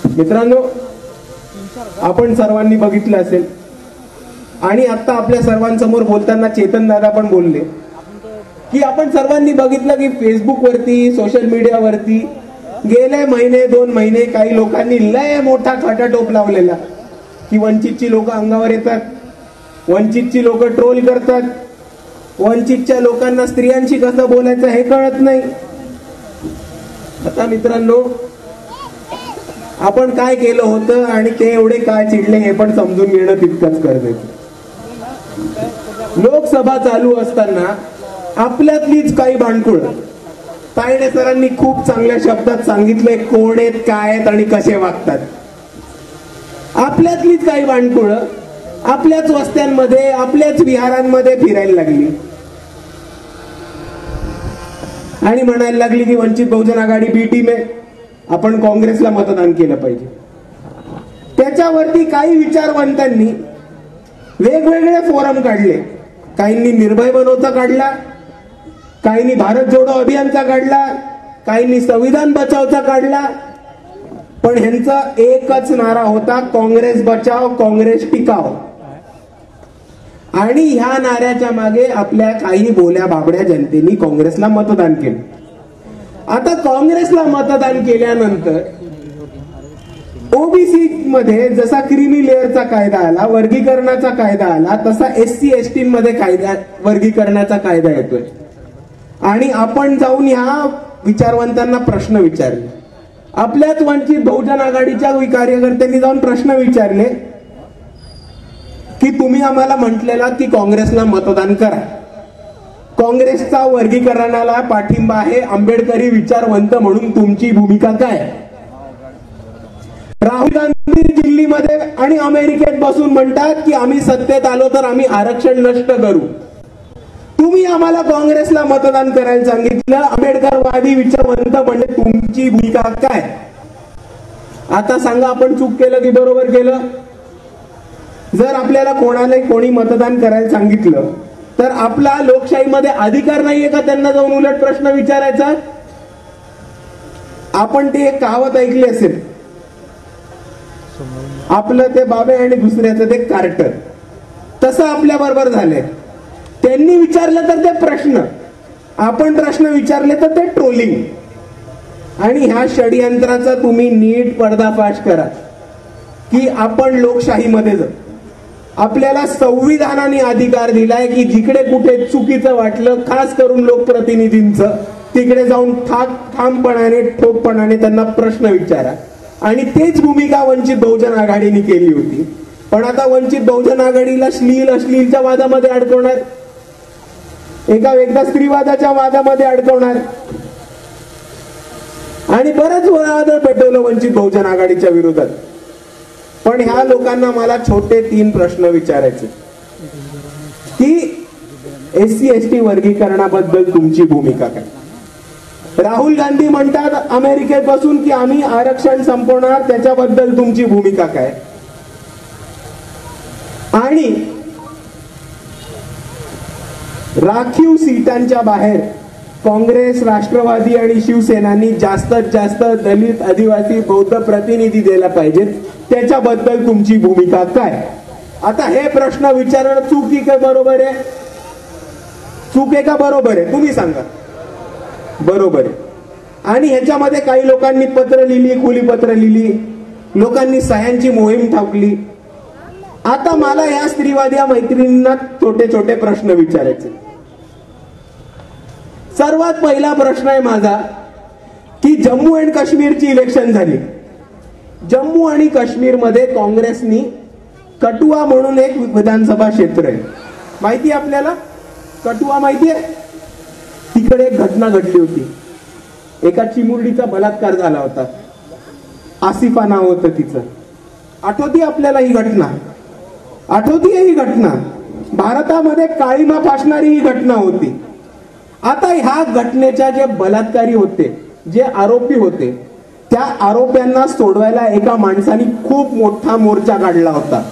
मित्रांनो, आपण सर्वांनी बघितलं असेल आणि आता आपल्या सर्वांसमोर बोलताना चेतन दादा पण बोलले की आपण सर्वांनी बघितलं की फेसबुक वरती, सोशल मीडियावरती गेले महिने 2 महिने काही लोकांनी लय मोठा खटाटोप लावलेला की वंचितची लोक अंगावर येतात, वंचितची लोक ट्रोल करतात, वंचितच्या लोकांना स्त्रियांशी कसं बोलायचं हे कळत नाही. आता मित्रांनो, आपण काय केलं होतं आणि ते एवढे काय चिडले हे पण समजून घेणं तितकंच गरजेचं. लोकसभा चालू असताना आपल्यातलीच काही भांडकुळ तायडे सरांनी खूप चांगल्या शब्दात सांगितले कोण आहेत, काय आहेत आणि कसे वागतात. आपल्यातलीच काही भांडकुळ आपल्याच वस्त्यांमध्ये, आपल्याच विहारांमध्ये फिरायला लागली आणि म्हणायला लागली की वंचित बहुजन आघाडी बी टीम आहे, आपण काँग्रेसला मतदान केलं पाहिजे. त्याच्यावरती काही विचारवंतांनी वेगवेगळे फोरम काढले. काहींनी निर्भय बनवचा काढला, काहींनी भारत जोडो अभियानचा काढला, काहींनी संविधान बचावचा काढला. पण ह्यांचा एकच नारा होता, काँग्रेस बचाव, काँग्रेस टिकाव. आणि ह्या नाऱ्याच्या मागे आपल्या काही भोल्या बाबड्या जनतेने काँग्रेसला मतदान केलं. आता काँग्रेसला मतदान केल्यानंतर ओबीसी मध्ये जसा क्रीमी लेअरचा कायदा आला, वर्गीकरणाचा कायदा आला, तसा SC ST मध्ये कायदा वर्गीकरणाचा कायदा येतोय. आणि आपण जाऊन ह्या विचारवंतांना प्रश्न विचारले. आपल्याच वंचित बहुजन आघाडीच्या कार्यकर्त्यांनी जाऊन प्रश्न विचारले की तुम्ही आम्हाला म्हटलेला की काँग्रेसला मतदान करा, काँग्रेसचा वर्गीकरणाला पाठिंबा आहे, आंबेडकरी विचारवंत म्हणून तुमची भूमिका काय? राहुल गांधी दिल्लीमध्ये आणि अमेरिकेत बसून म्हणतात की आम्ही सत्तेत आलो तर आम्ही आरक्षण नष्ट करू. तुम्ही आम्हाला काँग्रेसला मतदान करायला सांगितलं, आंबेडकरवादी विचारवंत म्हणजे तुमची भूमिका काय? आता सांगा, आपण चूक केलं की बरोबर केलं? जर आपल्याला कोणी मतदान करायला सांगितलं तर आपला लोकशाहीमध्ये अधिकार नाहीये का त्यांना जाऊन उलट प्रश्न विचारायचा? आपण ते एक कहावत ऐकली असेल, आपलं ते बाबे आणि दुसऱ्याचं ते कार्टर. तसं आपल्या बरोबर झालंय. त्यांनी विचारलं तर ते प्रश्न, आपण प्रश्न विचारले तर ते ट्रोलिंग. आणि ह्या षडयंत्राचा तुम्ही नीट पर्दाफाश करा की आपण लोकशाहीमध्ये जाऊ. आपल्याला संविधानाने अधिकार दिलाय की जिकडे कुठे चुकीचं वाटलं, खास करून लोकप्रतिनिधींचं, तिकडे जाऊन ठामपणाने ठोकपणाने त्यांना प्रश्न विचारा. आणि तेच भूमिका वंचित बहुजन आघाडीने केली होती. पण आता वंचित बहुजन आघाडीला अश्लीलच्या वादामध्ये अडकवणार, एकदा स्त्रीवादाच्या वादामध्ये अडकवणार आणि बरंच वाद पेटवलं वंचित बहुजन आघाडीच्या विरोधात. पण ह्या लोकांना मला छोटे 3 प्रश्न विचारायचे की SC ST वर्गीकरणाबद्दल तुमची भूमिका काय? राहुल गांधी म्हणतात अमेरिकेत बसून की आम्ही आरक्षण संपवणार, त्याच्याबद्दल तुमची भूमिका काय? आणि राखीव सीटांच्या बाहेर काँग्रेस, राष्ट्रवादी आणि शिवसेनांनी जास्तीत जास्त दलित, आदिवासी, बौद्ध प्रतिनिधी द्यायला पाहिजेत, त्याच्याबद्दल तुमची भूमिका काय? आता हे प्रश्न विचारणं चूक आहे का बरोबर आहे? चूक आहे का बरोबर आहे? तुम्ही सांगा. बरोबर आहे. आणि ह्याच्यामध्ये काही लोकांनी पत्र लिहिली, खुलीपत्र लिहिली, लोकांनी सह्यांची मोहीम ठाकली. आता मला या स्त्रीवादी मैत्रिणींना छोटे छोटे प्रश्न विचारायचे. सर्वात पहिला प्रश्न आहे माझा की जम्मू अँड काश्मीरची इलेक्शन झाली. जम्मू आणि काश्मीर मध्ये काँग्रेसनी कठुआ म्हणून एक विधानसभा क्षेत्र आहे, माहिती आहे आपल्याला? कठुआ माहिती आहे? तिकडे एक घटना घडली होती. एका चिमुरडीचा बलात्कार झाला होता. आसिफा नाव होतं तिचं. आठवती आपल्याला ही घटना? आठवतीये ही घटना? भारतामध्ये काळीमा फासणारी ही घटना होती. आता ह्या घटनेच्या जे बलात्कारी होते, जे आरोपी होते, त्या आरोप्यांना सोडवायला एका माणसाने खूप मोठा मोर्चा काढला होता.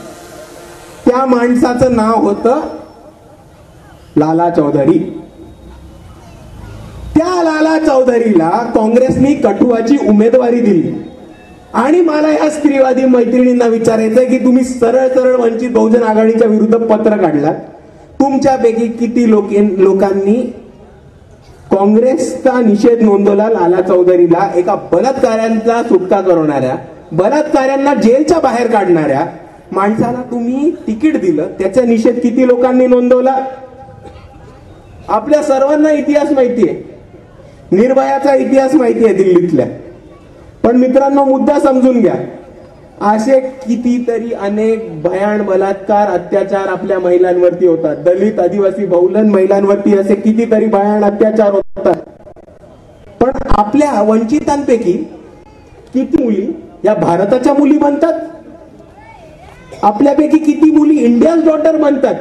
त्या माणसाचं नाव होतं लाला चौधरी. त्या लाला चौधरीला काँग्रेसने कठुआची उमेदवारी दिली आणि मला ह्या स्त्रीवादी मैत्रिणींना विचारायचंय की तुम्ही सरळ सरळ वंचित बहुजन आघाडीच्या विरुद्ध पत्र काढलात. तुमच्यापैकी किती लोकांनी काँग्रेसचा निषेध नोंदवला लाला चौधरीला, एका बलात्काऱ्यांचा सुटका करवणाऱ्या, बलात्काऱ्यांना जेलच्या बाहेर काढणाऱ्या माणसाला तुम्ही तिकीट दिलं, त्याचा निषेध किती लोकांनी नोंदवला? आपल्या सर्वांना इतिहास माहितीये, निर्भयाचा इतिहास माहिती आहे दिल्लीतल्या. पण मित्रांनो, मुद्दा समजून घ्या. असे कितीतरी अनेक भयान बलात्कार अत्याचार आपल्या महिलांवरती होतात. दलित, आदिवासी, बहुजन महिलांवरती असे कितीतरी भयान अत्याचार होतात. पण आपल्या वंचितांपैकी किती मुली या भारताच्या मुली बनतात? आपल्यापैकी किती मुली इंडियाज डॉटर बनतात?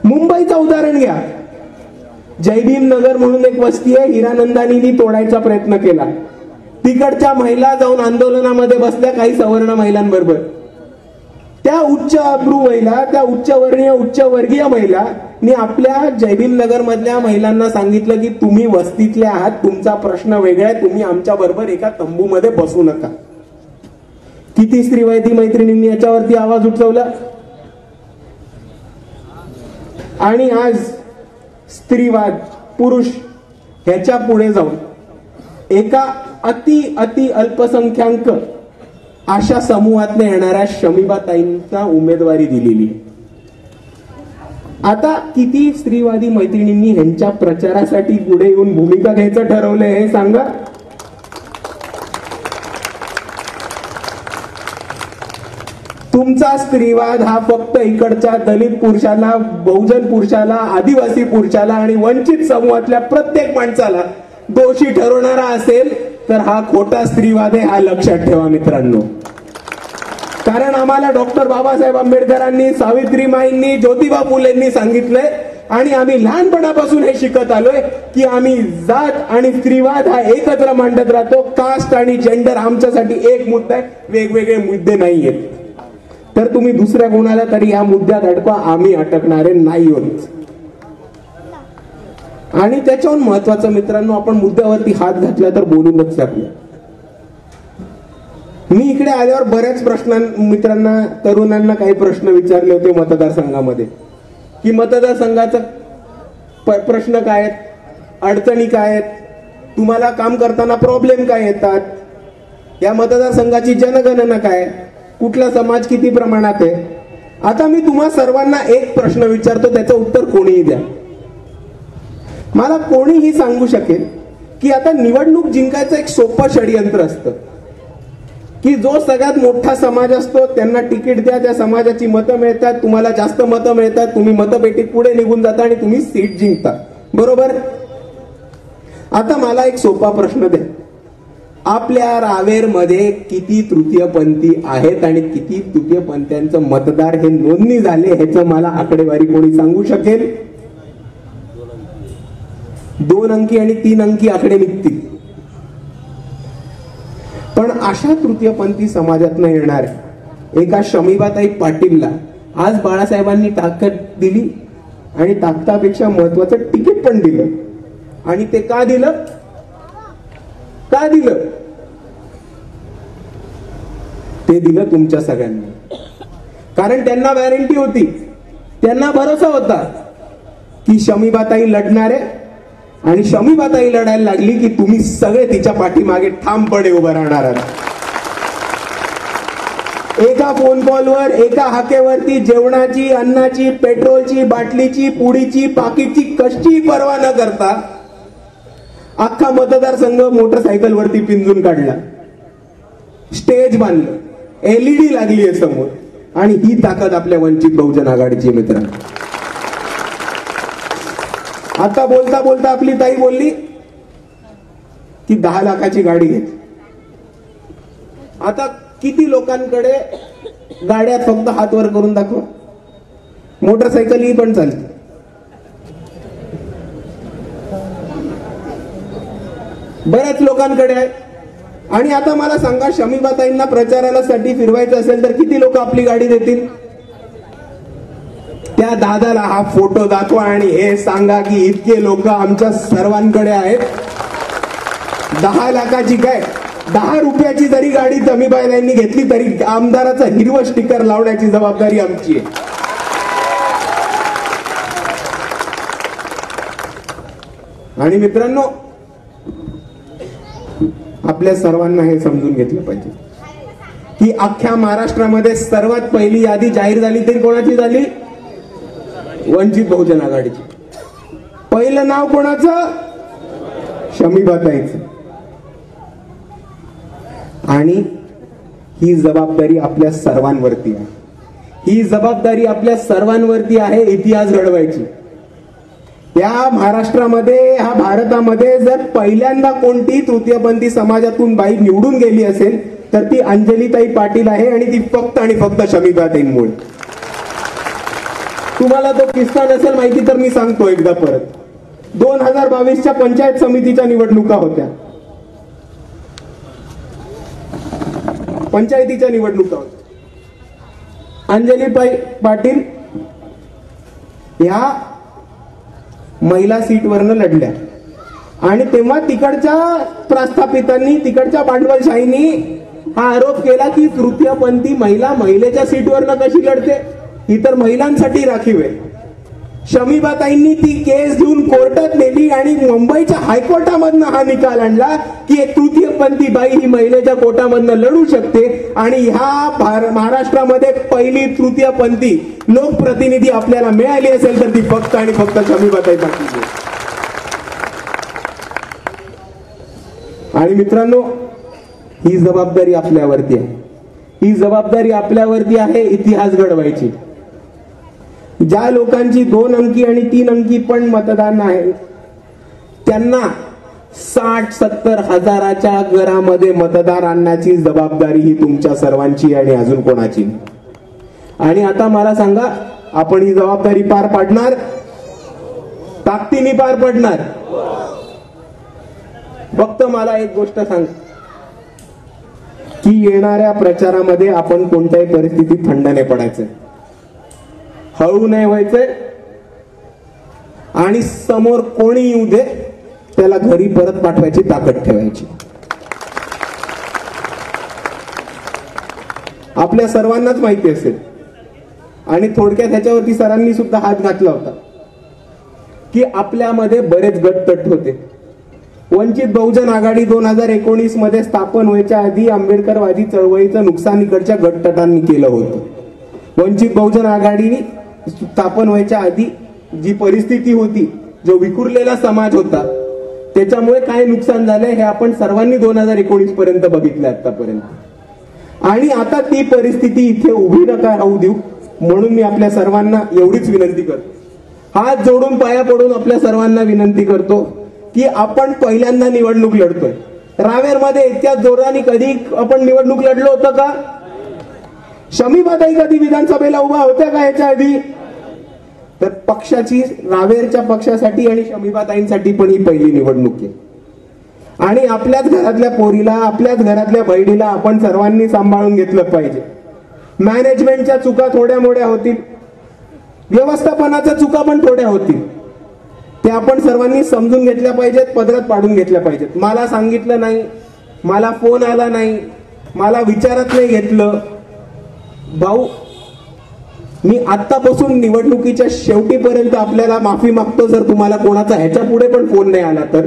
मुंबईचं उदाहरण घ्या. जयभीम नगर म्हणून एक वस्ती आहे, हिरानंदानींनी तोडायचा प्रयत्न केला. तिकडच्या महिला जाऊन आंदोलनामध्ये बसल्या काही सवर्ण महिलांबरोबर. त्या उच्च अब्रू महिला, त्या उच्चवर्गीय महिलांनी आपल्या जयभीम नगर मधल्या महिलांना सांगितलं की तुम्ही वस्तीतल्या आहात, तुमचा प्रश्न वेगळा आहे, तुम्ही आमच्या बरोबर एका तंबूमध्ये बसू नका. किती स्त्रीवादी मैत्रिणींनी याच्यावरती आवाज उठवला. आणि आज स्त्रीवाद, पुरुष ह्याच्या पुढे जाऊन एका अति अल्पसंख्याक अशा समूहातून येणाऱ्या शमीबाताईंना उमेदवारी दिलेली. आता किती स्त्रीवादी मैत्रिणींनी ह्यांच्या प्रचारासाठी पुढे येऊन भूमिका घ्यायचं ठरवलंय हे सांगा. तुमचा स्त्रीवाद हा फक्त इकडच्या दलित पुरुषाला, बहुजन पुरुषाला, आदिवासी पुरुषाला आणि वंचित समूहातल्या प्रत्येक माणसाला दोषी ठरवणारा असेल तर हा खोटा स्त्रीवाद आहे, हा लक्षात ठेवा मित्रांनो. कारण आम्हाला डॉक्टर बाबासाहेब आंबेडकरांनी, सावित्रीमाईंनी, ज्योतिबा फुलेंनी सांगितलंय आणि आम्ही लहानपणापासून हे शिकत आलोय की आम्ही जात आणि स्त्रीवाद हा एकत्र मांडत राहतो. कास्ट आणि जेंडर आमच्यासाठी एक मुद्दा आहे, वेगवेगळे मुद्दे नाहीयेत. तर तुम्ही दुसऱ्या कोणाला तरी या मुद्द्यात अडकवा, आम्ही अटकणारे नाही होत. आणि त्याच्याहून महत्वाचं मित्रांनो, आपण मुद्द्यावरती हात घातला तर बोलूनच टाकूया. मी इकडे आल्यावर बऱ्याच मित्रांना, तरुणांना काही प्रश्न विचारले होते मतदारसंघामध्ये की मतदारसंघाचा प्रश्न काय आहेत, अडचणी काय आहेत, तुम्हाला काम करताना प्रॉब्लेम काय येतात, या मतदारसंघाची जनगणना काय, कुठला समाज किती प्रमाणात आहे. आता मी तुम्हा सर्वांना एक प्रश्न विचारतो, त्याचं उत्तर कोणीही द्या. मला कोणीही सांगू शकेल की आता निवडणूक जिंकायचं एक सोपं षडयंत्र असतं की जो सगळ्यात मोठा समाज असतो त्यांना तिकीट द्या, त्या समाजाची मतं मिळतात, तुम्हाला जास्त मतं मिळतात, तुम्ही मतपेटीत पुढे निघून जाता आणि तुम्ही सीट जिंकता, बरोबर. आता मला एक सोपा प्रश्न द्या. आपल्या रावेरमध्ये किती तृतीयपंथी आहेत आणि किती तृतीयपंथ्यांचं मतदार हे नोंदणी झाले ह्याचं मला आकडेवारी कोणी सांगू शकेल? 2 अंकी आणि 3 अंकी आकडे निघतील. पण अशा तृतीयपंथी समाजातनं येणार एका शमीबाताई पाटीलला आज बाळासाहेबांनी ताकद दिली आणि ताकदापेक्षा महत्वाचं तिकीट पण दिलं. आणि ते का दिलं? ते दिलं तुमच्या सगळ्यांना. कारण त्यांना गॅरंटी होती, त्यांना भरोसा होता की शमीबाताई लढणार आहे आणि शमीबाताई लढायला लागली की तुम्ही सगळे तिच्या पाठीमागे ठामपणे उभं राहणार आहात. एका फोन कॉलवर, एका हाकेवरती जेवणाची, अन्नाची, पेट्रोलची, बाटलीची, पुडीची, पाकिटची कशाची पर्वा न करता अख्खा मतदारसंघ मोटरसायकलवरती पिंजून काढला, स्टेज बांधलं, LED लागली आहे समोर. आणि ही ताकद आपल्या वंचित बहुजन आघाडीची मित्रांनो. आता बोलता बोलता आपली ताई बोलली की 10 लाखाची गाडी घेतली. आता किती लोकांकडे गाड्यात फक्त हात वर करून दाखवा, मोटरसायकल ही पण चालते. बऱ्याच लोकांकडे आहे. आणि आता मला सांगा, शमीबाताईंना प्रचारासाठी फिरवायचं असेल तर किती लोक आपली गाडी देतील? त्या दादाला हा फोटो दाखवा आणि हे सांगा की इतके लोक आमच्या सर्वांकडे आहेत. 10 लाखाची काय, 10 रुपयाची जरी गाडी जमीबाईंनी घेतली तरी आमदाराचं हिरवं स्टिकर लावण्याची जबाबदारी आमची आहे. आणि मित्रांनो, आपल्या सर्वांना हे समजून घेतलं पाहिजे की अख्ख्या महाराष्ट्रामध्ये सर्वात पहिली यादी जाहीर झाली तरी कोणाची झाली? वंचित बहुजन आघाडीची. पहिलं नाव कोणाचं? शमीबाताईचं. आणि ही जबाबदारी आपल्या सर्वांवरती आहे. ही जबाबदारी आपल्या सर्वांवरती आहे इतिहास घडवायची. या महाराष्ट्रामध्ये, ह्या भारतामध्ये जर पहिल्यांदा कोणती तृतीयपंथी समाजातून बाई निवडून गेली असेल तर ती अंजलीताई पाटील आहे. आणि ती फक्त आणि फक्त शमीबाताईंमुळे. तुम्हाला तो किस्सा नसेल माहिती तर मी सांगतो एकदा परत. 2022च्या पंचायत समितीच्या निवडणुका होत्या. पंचायतीच्या निवडणुका होत्या. अंजलीताई पाटील ह्या महिला सीटवरनं लढल्या. आणि तेव्हा तिकडच्या प्रस्थापितांनी, तिकडच्या भांडवलशाहींनी हा आरोप केला की तृतीयपंथी महिला महिलेच्या सीटवरनं कशी लढते, ही तर महिलांसाठी राखीव आहे. शमीबाताईंनी ती केस घेऊन कोर्टात नेली आणि मुंबईच्या हायकोर्टामधनं हा निकाल आणला की एक तृतीयपंथी बाई ही महिलेच्या कोर्टामधनं लढू शकते. आणि ह्या महाराष्ट्रामध्ये पहिली तृतीयपंथी लोकप्रतिनिधी आपल्याला मिळाली असेल तर ती फक्त आणि फक्त शमीबाताई पाटील. आणि मित्रांनो, ही जबाबदारी आपल्यावरती आहे. ही जबाबदारी आपल्यावरती आहे इतिहास घडवायची. ज्या लोकांची 2 अंकी आणि 3 अंकी पण मतदान आहे त्यांना 60-70 हजाराच्या घरामध्ये मतदार आणण्याची जबाबदारी ही तुमच्या सर्वांची आणि अजून कोणाची. आणि आता मला सांगा, आपण ही जबाबदारी पार पाडणार? ताकदीने पार पडणार? फक्त मला एक गोष्ट सांग की येणाऱ्या प्रचारामध्ये आपण कोणत्याही परिस्थितीत थंड नाही पडायचं, हळू नाही व्हायचंय. आणि समोर कोणी येऊ दे त्याला घरी परत पाठवायची ताकद ठेवायची. आपल्या सर्वांनाच माहिती असेल आणि थोडक्यात ह्याच्यावरती सरांनी सुद्धा हात घातला होता की आपल्यामध्ये बरेच गटतट होते. वंचित बहुजन आघाडी 2019 मध्ये स्थापन व्हायच्या आधी आंबेडकरवादी चळवळीचं नुकसान इकडच्या गटतटांनी केलं होतं. वंचित बहुजन आघाडी स्थापन व्हायच्या आधी जी परिस्थिती होती, जो विखुरलेला समाज होता, त्याच्यामुळे काय नुकसान झालंय हे आपण सर्वांनी 2019 पर्यंत बघितलं आतापर्यंत. आणि आता ती परिस्थिती इथे उभी नका राहू देऊ म्हणून मी आपल्या सर्वांना एवढीच विनंती करतो, हात जोडून पाया पडून आपल्या सर्वांना विनंती करतो की आपण पहिल्यांदा निवडणूक लढतोय. रावेरमध्ये इतक्या जोराने कधी आपण निवडणूक लढलो होतं का? शमीबाताई कधी विधानसभेला उभा होत्या का याच्या आधी? तर पक्षाची, रावेरच्या पक्षासाठी आणि शमीबाताईंसाठी पण ही पहिली निवडणूक आहे. आणि आपल्याच घरातल्या पोरीला, आपल्याच घरातल्या बहिणीला आपण सर्वांनी सांभाळून घेतलं पाहिजे. मॅनेजमेंटच्या चुका थोड्या मोठ्या होतील, व्यवस्थापनाच्या चुका पण थोड्या होतील, ते आपण सर्वांनी समजून घेतल्या पाहिजेत, पदरात पाडून घेतल्या पाहिजेत. मला सांगितलं नाही, मला फोन आला नाही, मला विचारात नाही घेतलं. भाऊ, मी आतापासून निवडणुकीच्या शेवटीपर्यंत आपल्याला माफी मागतो जर तुम्हाला कोणाचा ह्याच्या पुढे पण फोन नाही आला तर.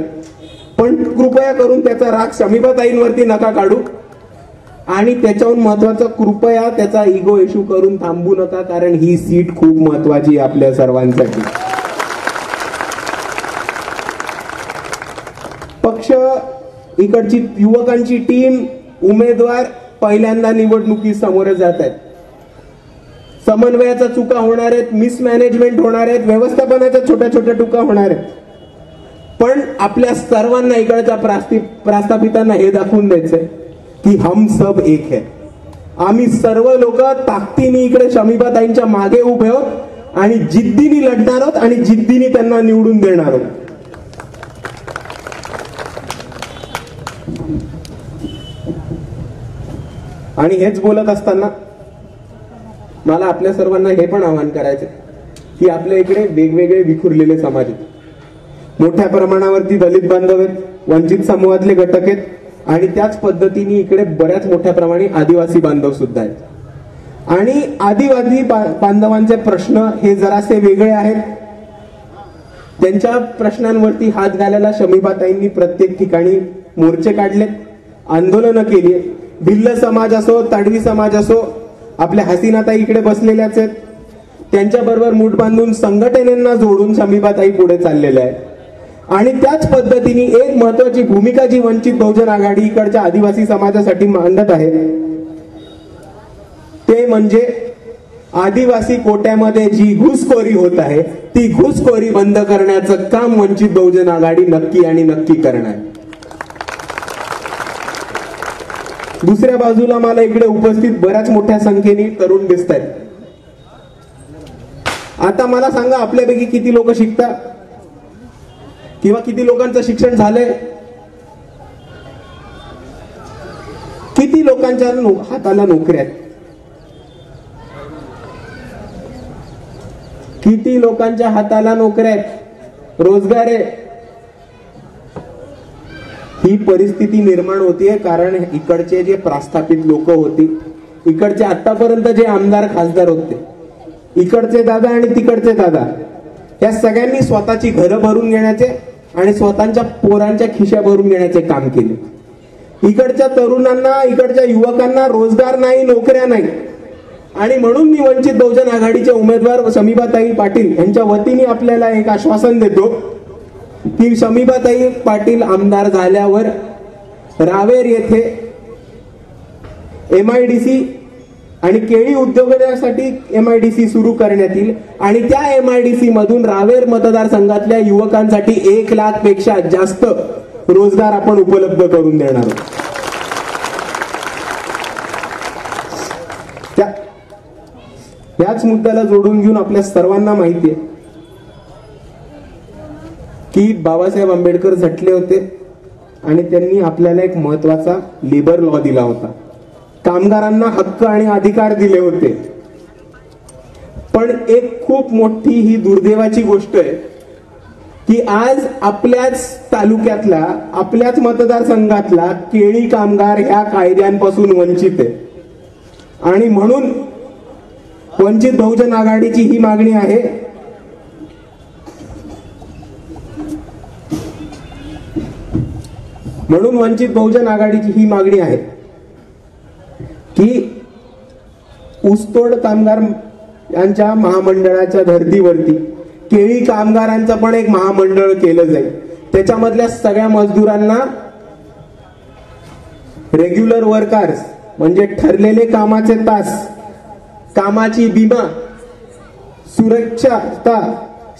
पण कृपया करून त्याचा राग शमीबाताईंवरती नका काढू. आणि त्याच्याहून महत्वाचं, कृपया त्याचा इगो इश्यू करून थांबू नका, कारण ही सीट खूप महत्वाची आहे आपल्या सर्वांसाठी. पक्ष, इकडची युवकांची टीम, उमेदवार पहिल्यांदा निवडणुकी समोर जात आहेत. समन्वयाच्या चुका होणार आहेत, मिसमॅनेजमेंट होणार आहेत, व्यवस्थापनाच्या छोट्या छोट्या चुका होणार आहेत. पण आपल्या सर्वांना, इकडच्या प्रस्थापितांना हे दाखवून द्यायचंय की हम सब एक है. आम्ही सर्व लोक ताकदीने इकडे शमीबाताईंच्या मागे उभे आहोत आणि जिद्दीने लढणार आहोत आणि जिद्दीने त्यांना निवडून देणार आहोत. आणि हेच बोलत असताना मला आपल्या सर्वांना हे पण आवाहन करायचं की आपल्या इकडे वेगवेगळे विखुरलेले समाज आहेत. मोठ्या प्रमाणावरती दलित बांधव आहेत, वंचित समूहातले घटक आहेत, आणि त्याच पद्धतीने इकडे बऱ्याच मोठ्या प्रमाणे आदिवासी बांधव सुद्धा आहेत आणि आदिवासी बांधवांचे प्रश्न हे जरासे वेगळे आहेत. त्यांच्या प्रश्नांवरती हात घालायला शमीबाताईंनी प्रत्येक ठिकाणी मोर्चे काढले, आंदोलनं केली. भिल्ल समाज असो, ताडवी समाज असो, आपल्या हसीनाताई इकडे बसलेल्याच आहेत, त्यांच्याबरोबर मूठ बांधून संघटनेंना जोडून शमीबाताई पुढे चाललेल्या आहेत. आणि त्याच पद्धतीने एक महत्वाची भूमिका जी वंचित बहुजन आघाडी इकडच्या आदिवासी समाजासाठी मांडत आहे ते म्हणजे आदिवासी कोट्यामध्ये जी घुसखोरी होत आहे ती घुसखोरी बंद करण्याचं काम वंचित बहुजन आघाडी नक्की आणि नक्की करणार. दुसऱ्या बाजूला मला इकडे उपस्थित बऱ्याच मोठ्या संख्येने तरुण दिसत आहेत. आता मला सांगा, आपल्यापैकी किती लोक शिकतात किंवा किती लोकांचं शिक्षण झालंय? किती लोकांच्या हाताला नोकऱ्या आहेत? किती लोकांच्या हाताला नोकऱ्या आहेत, रोजगार आहे? ही परिस्थिती निर्माण होतीये कारण इकडचे जे प्रस्थापित लोक होती, इकडचे आतापर्यंत जे आमदार खासदार होते, इकडचे दादा आणि तिकडचे दादा, या सगळ्यांनी स्वतःची घरं भरून घेण्याचे आणि स्वतःच्या पोरांच्या खिशा भरून घेण्याचे काम केले. इकडच्या तरुणांना, इकडच्या युवकांना रोजगार नाही, नोकऱ्या नाही. आणि म्हणून मी वंचित बहुजन आघाडीचे उमेदवार शमीबाताई पाटील यांच्या वतीने आपल्याला एक आश्वासन देतो की शमीबाताई पाटील आमदार झाल्यावर रावेर येथे MIDC आणि केळी उद्योगासाठी MIDC सुरू करण्यात येईल आणि त्या MIDC मधून रावेर मतदारसंघातल्या युवकांसाठी 1 लाख पेक्षा जास्त रोजगार आपण उपलब्ध करून देणार आहोत. याच मुद्द्याला जोडून घेऊन आपल्या सर्वांना माहिती आहे की बाबासाहेब आंबेडकर झटले होते आणि त्यांनी आपल्याला एक महत्वाचा लेबर लॉ दिला होता. कामगारांना हक्क आणि अधिकार दिले होते. पण एक खूप मोठी ही दुर्दैवाची गोष्ट आहे की आज आपल्याच तालुक्यातला, आपल्याच मतदारसंघातला केळी कामगार ह्या कायद्यांपासून वंचित आहे. आणि म्हणून वंचित बहुजन आघाडीची ही मागणी आहे की ऊसतोड कामगार यांच्या महामंडळाच्या धर्तीवरती केळी कामगारांचं पण एक महामंडळ केलं जाईल. त्याच्यामधल्या सगळ्या मजदूरांना रेग्युलर वर्कर्स म्हणजे ठरलेले कामाचे तास, कामाची विमा, सुरक्षाता,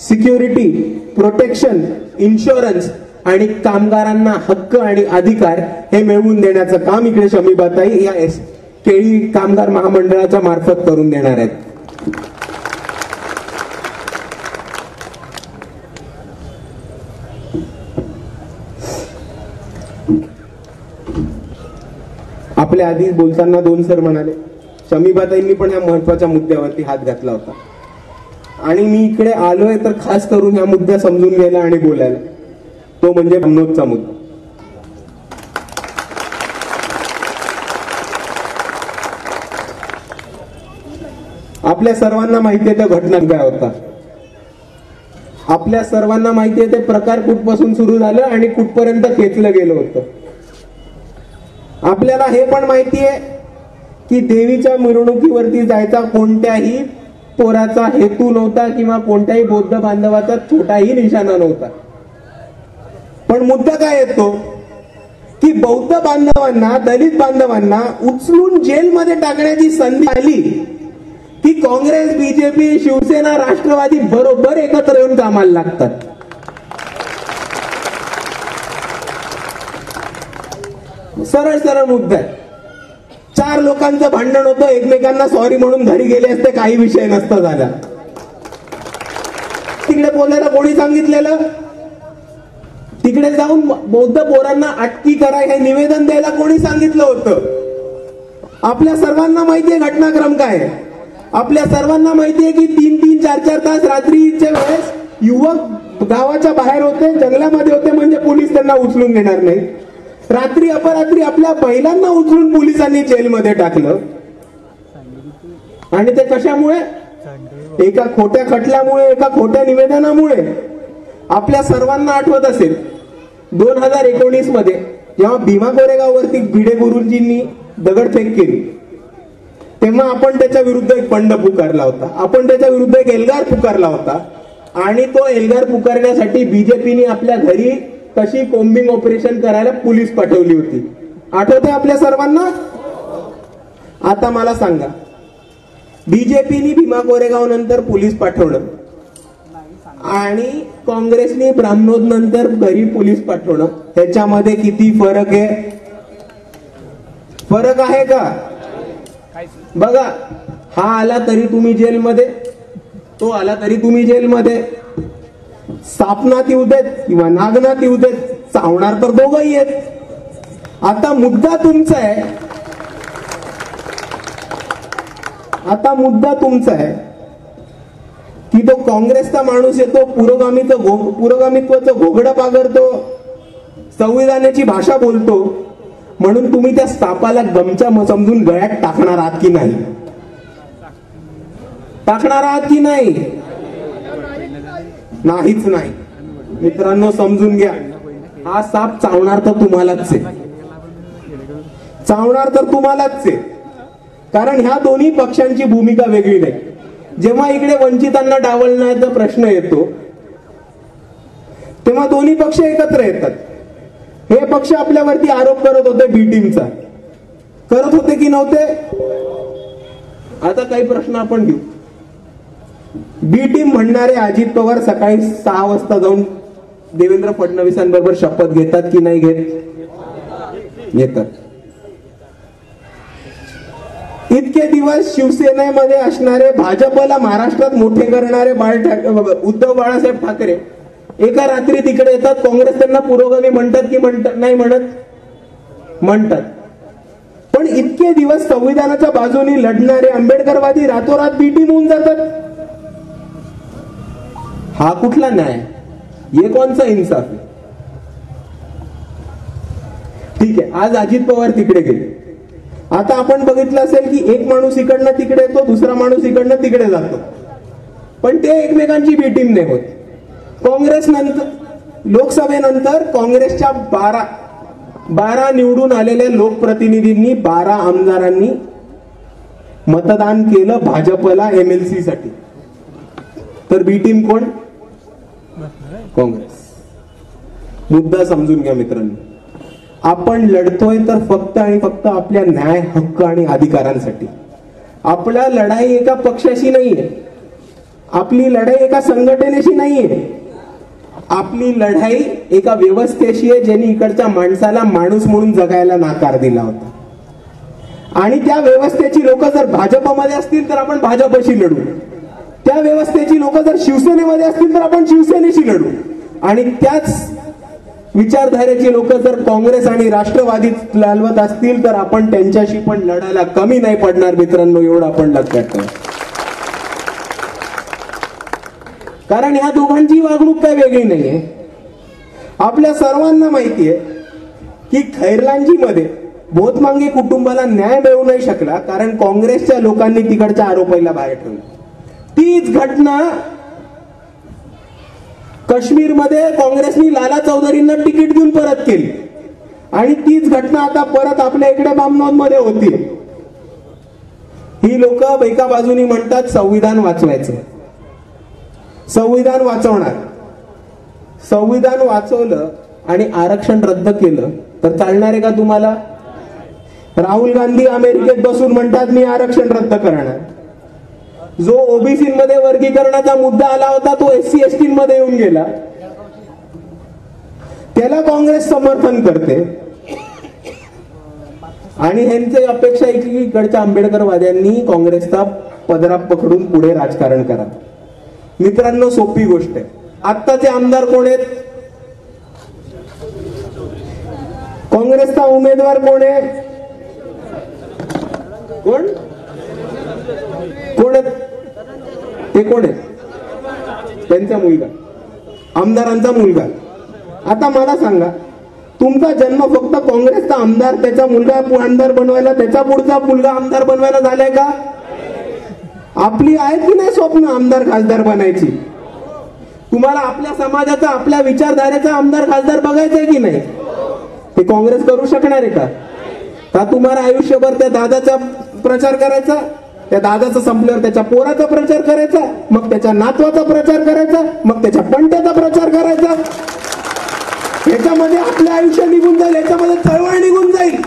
सिक्युरिटी, प्रोटेक्शन, इन्शुरन्स आणि कामगारांना हक्क आणि अधिकार हे मिळवून देण्याचं काम इकडे शमीबाताई या केळी कामगार महामंडळाच्या मार्फत करून देणार आहेत. आपल्या आधी बोलताना 2 सर म्हणाले, शमीबाताईंनी पण या महत्वाच्या मुद्द्यावरती हात घातला होता आणि मी इकडे आलोय तर खास करून हा मुद्दा समजून घ्यायला आणि बोलायला, तो म्हणजे ब्रह्मोसचा मुद्दा. आपल्या सर्वांना माहिती आहे त्या घटना काय होता, आपल्या सर्वांना माहिती आहे ते प्रकार कुठपासून सुरू झालं आणि कुठपर्यंत खेचलं गेलं होतं. आपल्याला हे पण माहिती आहे की देवीच्या मिरवणुकीवरती जायचा कोणत्याही पोराचा हेतू नव्हता किंवा कोणत्याही बौद्ध बांधवाचा छोटाही निशाणा नव्हता. पण मुद्दा काय येतो की बौद्ध बांधवांना, दलित बांधवांना उचलून जेलमध्ये टाकण्याची संधी आली की काँग्रेस, BJP, शिवसेना, राष्ट्रवादी बरोबर एकत्र येऊन कामाला लागतात. सरळ सरळ मुद्दा आहे. 4 लोकांचं भांडण होतं, एकमेकांना सॉरी म्हणून घरी गेले असते, काही विषय नसता झाला. तिकडे बोलायला कोणी सांगितलेलं? तिकडे जाऊन बौद्ध पोरांना अटकी करा हे निवेदन द्यायला कोणी सांगितलं होतं? आपल्या सर्वांना माहितीये घटनाक्रम काय. आपल्या सर्वांना माहितीये की 3-3, 4-4 तास रात्रीच्या वेळेस युवक गावाच्या बाहेर होते, जंगलामध्ये होते, म्हणजे पोलीस त्यांना उचलून घेणार नाही. रात्री अपरात्री आपल्या बैलांना उचलून पोलिसांनी जेलमध्ये टाकलं. आणि ते कशामुळे? एका खोट्या खटल्यामुळे, एका खोट्या निवेदनामुळे. आपल्या सर्वांना आठवत असेल 2019 मध्ये जेव्हा भीमा कोरेगाववरती भिडे गुरुजींनी दगडफेक केली, तेव्हा आपण त्याच्या विरुद्ध एक बंड पुकारला होता, आपण त्याच्या विरुद्ध एक एल्गार पुकारला होता. आणि तो एल्गार पुकारण्यासाठी बीजेपीने आपल्या घरी कशी कोम्बिंग ऑपरेशन करायला पोलीस पाठवली होती, आठवते आपल्या सर्वांना? आता मला सांगा, बीजेपीने भीमा कोरेगाव नंतर पोलीस पाठवणं आणि काँग्रेसने ब्राह्मणोद नंतर घरी पोलीस पाठवणं, ह्याच्यामध्ये किती फरक आहे? फरक आहे का? बघा, हा आला तरी तुम्ही जेलमध्ये, तो आला तरी तुम्ही जेलमध्ये. सापनात येऊ देत किंवा नागनाथ येऊ देत, चावणार तर दोघंही आहेत. आता मुद्दा तुमचा आहे, आता मुद्दा तुमचा आहे की तो काँग्रेसचा माणूस येतो, पुरोगामित्वाचं घोगडं पागरतो, संविधानाची भाषा बोलतो, म्हणून तुम्ही त्या सापाला गमच्या समजून गळ्यात टाकणार आहात की नाही? टाकणार आहात की नाही? नाहीच नाही. मित्रांनो, समजून घ्या, हा साप चावणार तर तुम्हालाच आहे, चावणार तर तुम्हालाच आहे. कारण ह्या दोन्ही पक्षांची भूमिका वेगळी नाही. जेव्हा इकडे वंचितांना डावलण्याचा प्रश्न येतो तेव्हा दोन्ही पक्ष एकत्र येतात. हे पक्ष आपल्यावरती आरोप करत होते, बी टीमचा करत होते की नव्हते? आता काही प्रश्न आपण घेऊ. बी टीम म्हणणारे अजित पवार सकाळी 6 वाजता जाऊन देवेंद्र फडणवीसांबरोबर शपथ घेतात की नाही घेत? घेतात. इतके दिवस शिवसेनेमध्ये असणारे, भाजपला महाराष्ट्रात मोठे करणारे उद्धव बाळासाहेब ठाकरे एका रात्री तिकडे येतात. काँग्रेस त्यांना पुरोगामी म्हणतात की नाही म्हणत? म्हणतात. पण इतके दिवस संविधानाच्या बाजूने लढणारे आंबेडकरवादी रातोरात बी टीम होऊन जातात. हा कुठला न्याय? हे कोणचा इन्साफ? ठीक आहे, आज अजित पवार तिकडे गेले. आता आपण बघितलं असेल की एक माणूस इकडनं तिकडे येतो, दुसरा माणूस इकडनं तिकडे जातो, पण ते एकमेकांची बी टीम नाही होत. काँग्रेस नंतर, लोकसभेनंतर काँग्रेसच्या 12 निवडून आलेल्या लोकप्रतिनिधींनी, 12 आमदारांनी मतदान केलं भाजपला MLC साठी. तर बी टीम कोण? काँग्रेस. मुद्दा समजून घ्या मित्रांनो, आपण लढतोय तर फक्त आणि फक्त आपल्या न्याय, हक्क आणि अधिकारांसाठी. आपला लढाई एका पक्षाशी नाहीये, आपली लढाई एका संघटनेशी नाहीये, आपली लढाई एका व्यवस्थेशी आहे ज्यांनी इकडच्या माणसाला माणूस म्हणून जगायला नाकार दिला होता. आणि त्या व्यवस्थेची लोक जर भाजपमध्ये असतील तर आपण भाजपशी लढू, त्या व्यवस्थेची लोक जर शिवसेनेमध्ये असतील तर आपण शिवसेनेशी लढू, आणि त्याच विचारधारेची लोक जर काँग्रेस आणि राष्ट्रवादी चालवत असतील तर आपण त्यांच्याशी पण लढायला कमी नाही पडणार मित्रांनो, एवढं आपण लक्षात ठेवा. कारण ह्या दोघांची वागणूक काय वेगळी नाहीये. आपल्या सर्वांना माहितीये की खैरलांजी मध्ये भोतमांगे कुटुंबाला न्याय मिळू नाही शकला कारण काँग्रेसच्या लोकांनी तिकडच्या आरोपीला बाहेर ठेवलं. तीच घटना काश्मीरमध्ये काँग्रेसनी लाला चौधरींना तिकीट देऊन परत केली, आणि तीच घटना आता परत आपल्या इकडे बामनोद मध्ये होती. ही लोक एका बाजूनी म्हणतात संविधान वाचवायचं, संविधान वाचवणार. संविधान वाचवलं आणि आरक्षण रद्द केलं तर चालणार आहे का तुम्हाला? राहुल गांधी अमेरिकेत बसून म्हणतात मी आरक्षण रद्द करणार. जो ओबीसी मध्ये वर्गीकरणाचा मुद्दा आला होता तो SC ST मध्ये येऊन गेला, त्याला काँग्रेस समर्थन करते. आणि ह्यांची अपेक्षा आहे की इकडच्या आंबेडकरवाद्यांनी काँग्रेसचा पदरा पकडून पुढे राजकारण करा. मित्रांनो, सोपी गोष्ट आहे. आत्ताचे आमदार कोण आहेत? काँग्रेसचा उमेदवार कोण आहे? कोण कोण आहेत ते? कोण आहेत? त्यांचा मुलगा, आमदारांचा मुलगा. आता मला सांगा, तुमचा जन्म फक्त काँग्रेसचा आमदार, त्याचा मुलगा आमदार बनवायला, त्याचा पुढचा मुलगा आमदार बनवायला झालाय का? आपली आहेत की नाही स्वप्न आमदार खासदार बनायची? तुम्हाला आपल्या समाजाचा, आपल्या विचारधारेचा आमदार खासदार बघायचंय की नाही? ते काँग्रेस करू शकणार आहे का? का तुम्हाला आयुष्यभर त्या दादाचा प्रचार करायचा, त्या दादाचा संपल्यावर त्याच्या पोराचा प्रचार करायचा, मग त्याच्या नातवाचा प्रचार करायचा, मग त्याच्या पंट्याचा प्रचार करायचा? याच्यामध्ये आपलं आयुष्य निघून जाईल, याच्यामध्ये चळवळ निघून जाईल.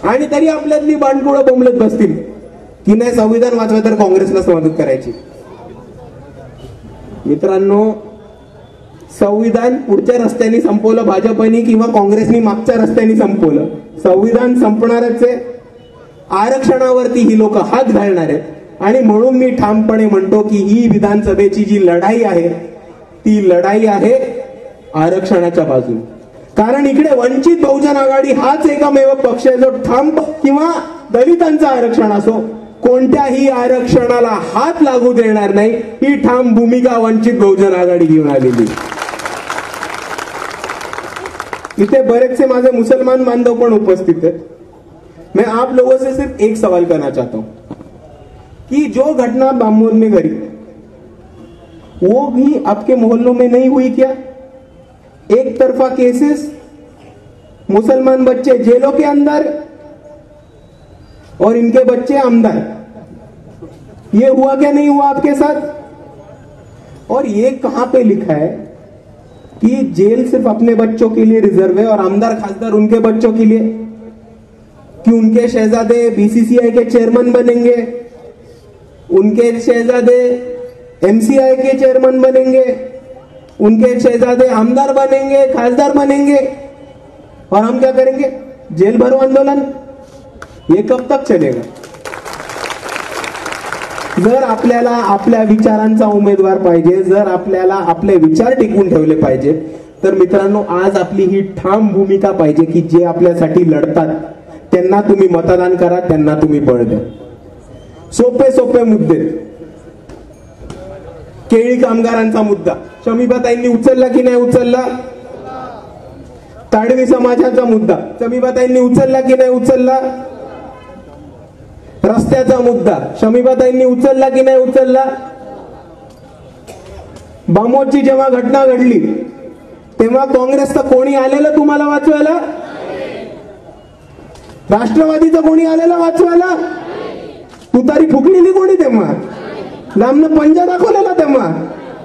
आणि तरी आपल्यातली बांडकुळं बोंबलत बसतील की नाही संविधान वाचवा तर काँग्रेसलाच मदत करायची. मित्रांनो, संविधान पुढच्या रस्त्याने संपवलं भाजपनी किंवा काँग्रेसनी मागच्या रस्त्याने संपवलं, संविधान संपणारच आहे. आरक्षणावरती ही लोक हात घालणार आहेत. आणि म्हणून मी ठामपणे म्हणतो की ही विधानसभेची जी लढाई आहे ती लढाई आहे आरक्षणाच्या बाजूने. कारण इकडे वंचित बहुजन आघाडी हाच एकमेव पक्ष आहे जो ठाम, किंवा दलितांचं आरक्षण असो, कोणत्याही आरक्षणाला हात लागू देणार नाही, ही ठाम भूमिका वंचित बहुजन आघाडी घेऊन आलेली. इथे बरेचसे माझे मुसलमान बांधव पण उपस्थित आहेत. मैं आप लोगों से सिर्फ एक सवाल करना चाहता हूं कि जो घटना बामोर में घटी वो भी आपके मोहल्लों में नहीं हुई क्या? एक तरफा केसेस, मुसलमान बच्चे जेलों के अंदर और इनके बच्चे आमदार, ये हुआ क्या नहीं हुआ आपके साथ? और ये कहां पे लिखा है कि जेल सिर्फ अपने बच्चों के लिए रिजर्व है और आमदार खासदार उनके बच्चों के लिए? कि उनके शहजादे बीसीसीआई के चेयरमैन बनेंगे, उनके शहजादे एमसीआई के चेयरमैन बनेंगे, उनके शहजादे आमदार बनेंगे, खासदार बनेंगे, और हम क्या करेंगे? जेल भरो आंदोलन. ये कब तक चलेगा? जर आपल्याला आपल्या विचारांचा उमेदवार पाहिजे, जर आपल्याला आपले विचार टिकवून ठेवले पाहिजे, तर मित्रांनो आज आपली ही ठाम भूमिका पाहिजे की जे आपल्यासाठी लढतात त्यांना तुम्ही मतदान करा, त्यांना तुम्ही बळ द्या. सोपे सोपे मुद्दे. केळी कामगारांचा मुद्दा शमीबाताईंनी उचलला की नाही उचलला? ताडवी समाजाचा मुद्दा शमीबाताईंनी उचलला की नाही उचलला? रस्त्याचा मुद्दा शमीबाताईंनी उचलला की नाही उचलला? बामोदची जेव्हा घटना घडली तेव्हा काँग्रेसचं कोणी आलेलं तुम्हाला वाचवायला? राष्ट्रवादीचं कोणी आलेलं वाचवायला? तुतारी फुकलेली कोणी तेव्हा? लांबनं पंजा दाखवलेला तेव्हा?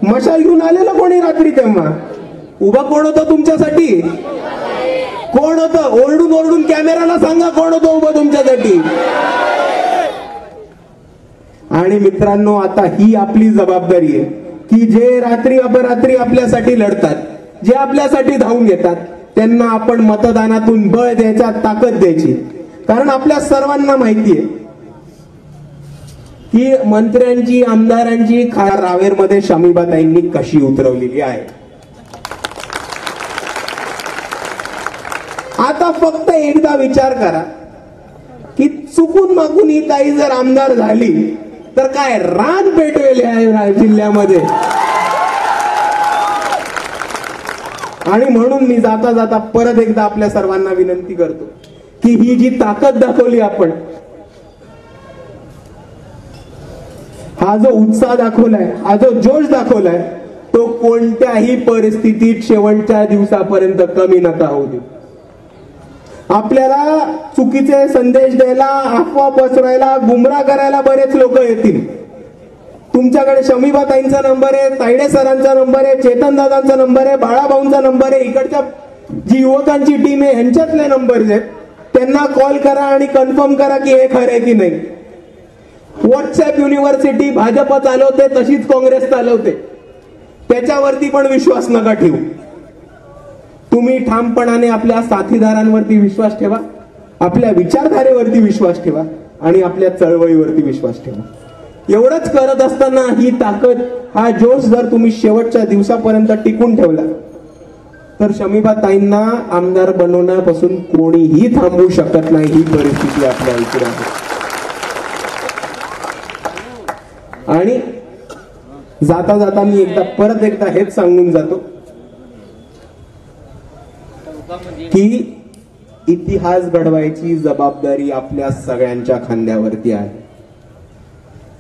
मशाल घेऊन आलेलं कोणी रात्री तेव्हा? उभा कोण होतं तुमच्यासाठी? कोण होतं? ओरडून ओरडून कॅमेराला सांगा कोण होतं उभं तुमच्यासाठी. आणि मित्रांनो आता ही आपली जबाबदारी आहे की जे रात्री अपरात्री आपल्यासाठी लढतात, जे आपल्यासाठी धावून घेतात, त्यांना आपण मतदानातून बळ द्यायचा, ताकद द्यायची. कारण आपल्या सर्वांना माहिती आहे की मंत्र्यांची, आमदारांची खार रावेरमध्ये शमीबाताईंनी कशी उतरवलेली आहे. आता फक्त एकदा विचार करा की चुकून मागून ही ताई जर आमदार झाली तर काय रान पेटवेल या जिल्ह्यामध्ये. आणि म्हणून मी जाता जाता परत एकदा आपल्या सर्वांना विनंती करतो की ही जी ताकद दाखवली आपण, हा जो उत्साह दाखवलाय, हा जो जोश दाखवलाय, तो कोणत्याही परिस्थितीत शेवटच्या दिवसापर्यंत कमी नका होऊ दे. आपल्याला चुकीचे संदेश द्यायला, अफवा पसरवायला, गुमराह करायला बरेच लोक येतील. तुमच्याकडे शमीबाताईंचा नंबर आहे, तायडे सरांचा नंबर आहे, चेतन दादांचा नंबर आहे, बाळाभाऊंचा नंबर आहे, इकडच्या जी युवकांची टीम आहे ह्यांच्यातले नंबर आहेत. त्यांना कॉल करा आणि कन्फर्म करा की हे खरं आहे की नाही. व्हॉट्सअप युनिव्हर्सिटी भाजप चालवते तशीच काँग्रेस चालवते, त्याच्यावरती पण विश्वास नका ठेवू. तुम्ही ठामपणाने आपल्या साथीदारांवरती विश्वास ठेवा, आपल्या विचारधारेवरती विश्वास ठेवा आणि आपल्या चळवळीवरती विश्वास ठेवा. एवढंच करत असताना ही ताकद, हा जोश जर तुम्ही शेवटच्या दिवसापर्यंत टिकून ठेवला तर शमीबाताईंना आमदार बनवण्यापासून कोणीही थांबवू शकत नाही. ही परिस्थिती आपल्या इकडे आहे. आणि जाता जाता मी परत एकदा हेच सांगून जातो की इतिहास घडवायची जबाबदारी आपल्या सगळ्यांच्या खांद्यावरती आहे.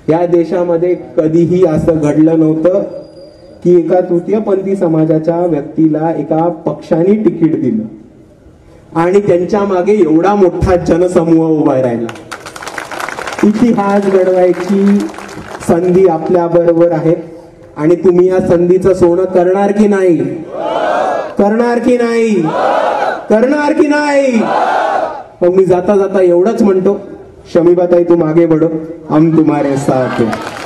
या देशामध्ये कधीही असं घडलं नव्हतं की एका तृतीयपंथी समाजाच्या व्यक्तीला एका पक्षाने तिकीट दिलं आणि त्यांच्या मागे एवढा मोठा जनसमूह उभा राहिला. इतिहास घडवायची संधी आपल्या बरोबर आहे आणि तुम्ही या संधीचं सोनं करणार की नाही? करणार की नाही? करणार की नाही? मग मी जाता जाता एवढंच म्हणतो, शमीबाताई तुम आगे बढ़ो, हम तुम्हारे साथ हैं.